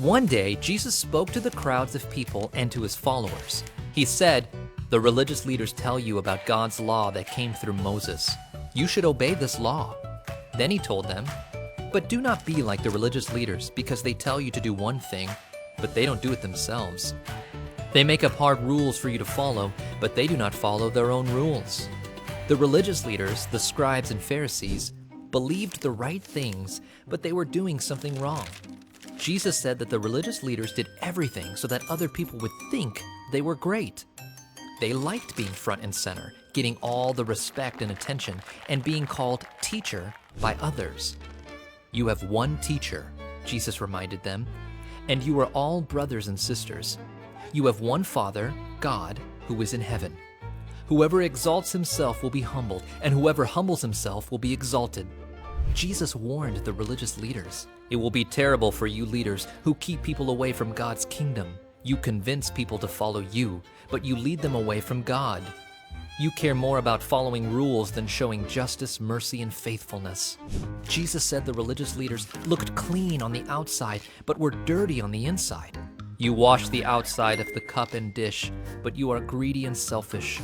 One day, Jesus spoke to the crowds of people and to his followers. He said, "The religious leaders tell you about God's law that came through Moses. You should obey this law." Then he told them, "But do not be like the religious leaders, because they tell you to do one thing, but they don't do it themselves. They make up hard rules for you to follow, but they do not follow their own rules." The religious leaders, the scribes and Pharisees, believed the right things, but they were doing something wrong. Jesus said that the religious leaders did everything so that other people would think they were great. They liked being front and center, getting all the respect and attention, and being called teacher by others. "You have one teacher," Jesus reminded them, "and you are all brothers and sisters. You have one Father, God, who is in heaven. Whoever exalts himself will be humbled, and whoever humbles himself will be exalted." Jesus warned the religious leaders, "It will be terrible for you leaders who keep people away from God's kingdom. You convince people to follow you, but you lead them away from God. You care more about following rules than showing justice, mercy, and faithfulness." Jesus said the religious leaders looked clean on the outside, but were dirty on the inside. "You wash the outside of the cup and dish, but you are greedy and selfish.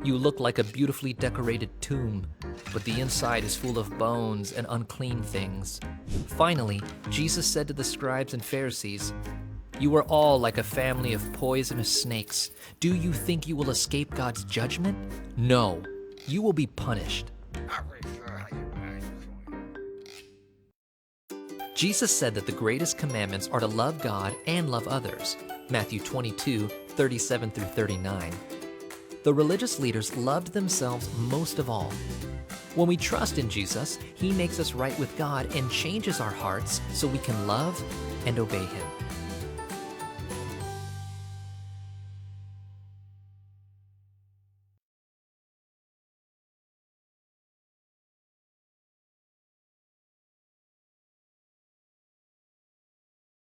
You look like a beautifully decorated tomb, but the inside is full of bones and unclean things." Finally, Jesus said to the scribes and Pharisees, "You are all like a family of poisonous snakes. Do you think you will escape God's judgment? No, you will be punished." Jesus said that the greatest commandments are to love God and love others. Matthew 22:37 through 39. The religious leaders loved themselves most of all. When we trust in Jesus, he makes us right with God and changes our hearts so we can love and obey him.